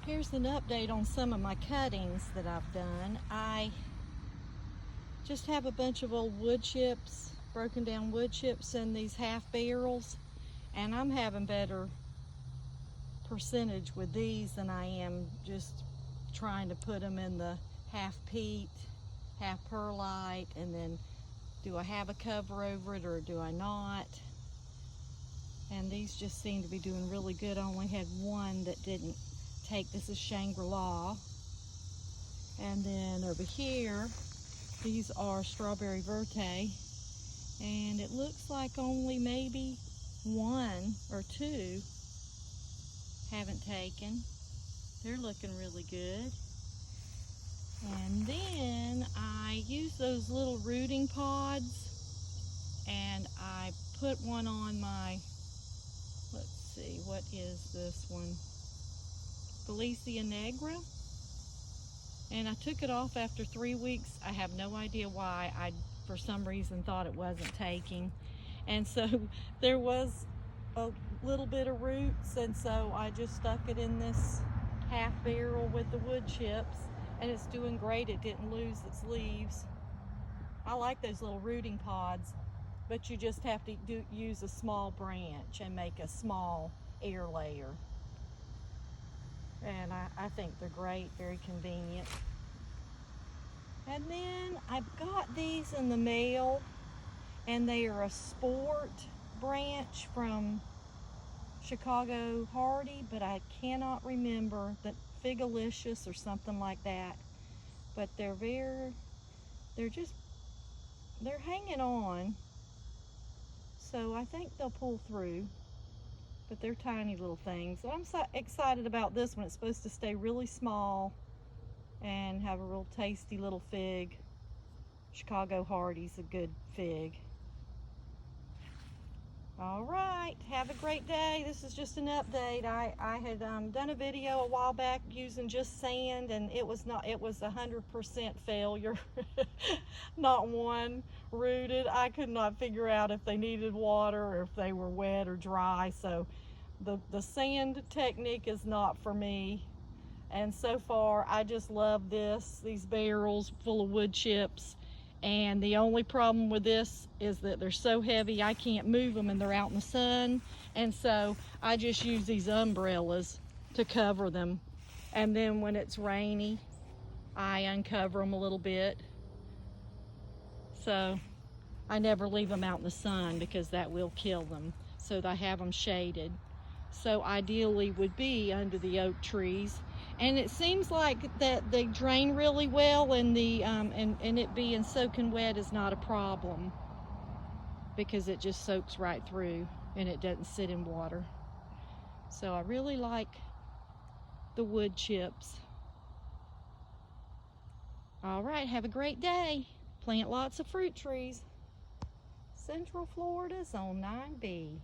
Here's an update on some of my cuttings that I've done. I just have a bunch of old wood chips, broken down wood chips in these half barrels, and I'm having better percentage with these than I am just trying to put them in the half peat, half perlite, and then do I have a cover over it or do I not? And these just seem to be doing really good. I only had one that didn't take. This is Shangri-La. And then over here, these are Strawberry Verte. And it looks like only maybe one or two haven't taken. They're looking really good. And then I use those little rooting pods, and I put one on my, let's see, what is this one? Felicia Negra. And I took it off after 3 weeks. I have no idea why. I, for some reason, thought it wasn't taking. And so there was a little bit of roots, and so I just stuck it in this half barrel with the wood chips, and it's doing great. It didn't lose its leaves. I like those little rooting pods, but you just have to use a small branch and make a small air layer. And I think they're great, very convenient. And then I've got these in the mail, and they are a sport branch from Chicago Hardy, but I cannot remember, the Figalicious or something like that. But they're hanging on. So I think they'll pull through, but they're tiny little things. So I'm so excited about this one. It's supposed to stay really small and have a real tasty little fig. Chicago Hardy's a good fig. All right, have a great day. This is just an update. I had done a video a while back using just sand, and it was 100% failure. Not one rooted. I could not figure out if they needed water or if they were wet or dry. So the sand technique is not for me. And so far, I just love these barrels full of wood chips. And the only problem with this is that they're so heavy I can't move them, and they're out in the sun. And so I just use these umbrellas to cover them. And then when it's rainy, I uncover them a little bit. So I never leave them out in the sun because that will kill them. So I have them shaded. So ideally would be under the oak trees. And it seems like that they drain really well, and and it being soaking wet is not a problem because it just soaks right through and it doesn't sit in water. So I really like the wood chips. All right, have a great day. Plant lots of fruit trees. Central Florida's on 9B.